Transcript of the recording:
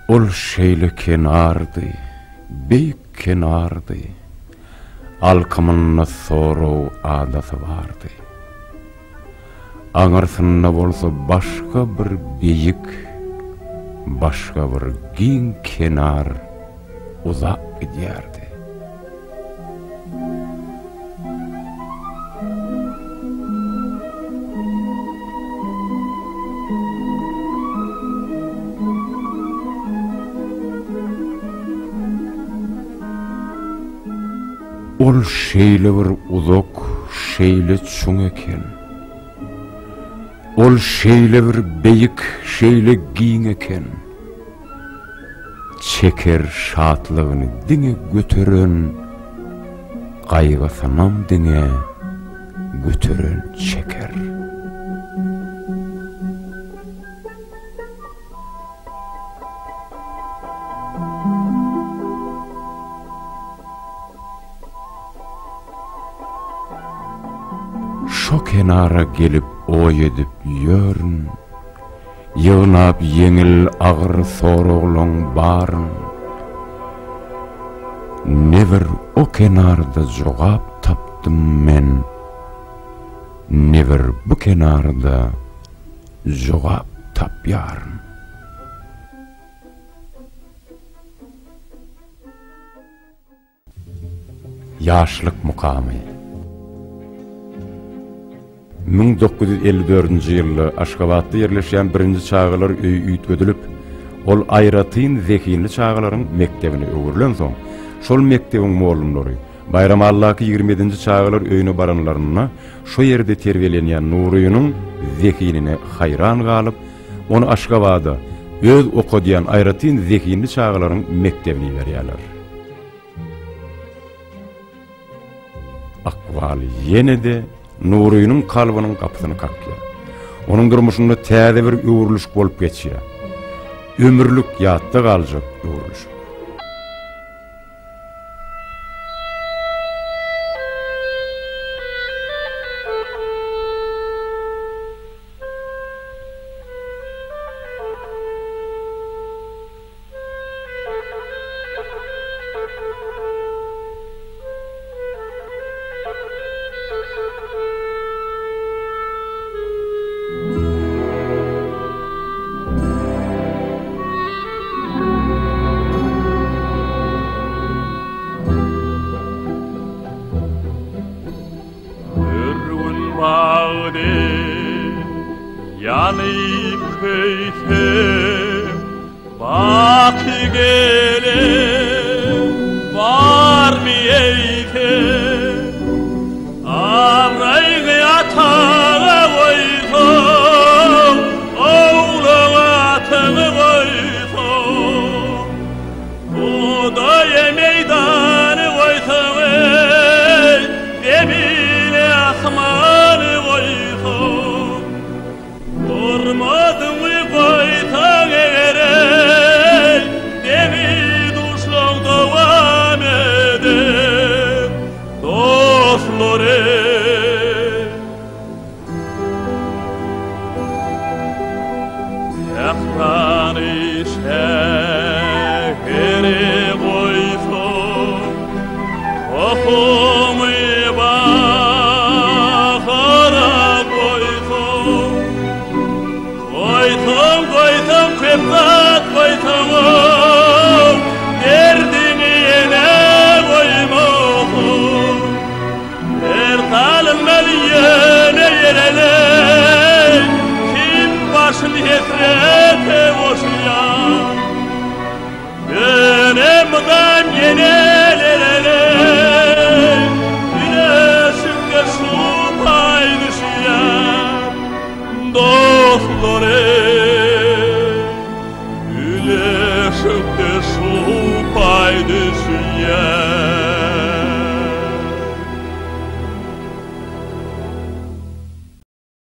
Ol şeýle kenardy, beýik kenardy, alkymyna soraw adaty bardy. Aňarsynda bolsa başga bir beýik, başga bir giň kenar uzak gidýärdi. Ol şeýle bir uzak, şeýle çuň eken. Ol şeýle bir beýik, şeýle giň eken. Çeker şatlygyny diňe götüren, gaýgysynam diňe götüren çeker. Şo kenara gelip oy edip ýörün, ýygnap yeňil agyr soraglaň baryn. Never o kenarda jogap tapdym men, never bu kenarda jogap tapýaryn. Ýaşlyk mukamy 1954-nji ýylda Aşgabatda ýerleşýän birinji çağılar öýü üýtgedilip, ol Aýratyn Zekini çağılaryň mektebine öwürlen soň, şol mektebiň molumlary Bayram Allaky 27-nji çağılar öýüne baranlaryna şo ýerde terbiýelenýän Nurynyň Zekinine haýran galyp, onu Aşgabatda öz okudýan Aýratyn Zekini çağılaryň mektebine berýärler. Akbal ýene-de Nurynyň kalbynyň kapysyny kakýar. Onuň durmuşynda täze bir öwürlüş bolup geçýär. Ömürlük ýatda galjak öwürlüş. Yanıp köyte batı gele var mı eyte Avrayı yatağa koytum oğlum atını koytum Udaya meydanı koytum demine asmanı koytum Durmadın mı koytan ere Demi duşluğun devam eder Dostları Ekranı şehri koysun Tohumu bakara koysun Koytum kıptat koytum Derdini yine koymum Ertalım yine yerele Kim başını hesrete boşuyan Dönemden yine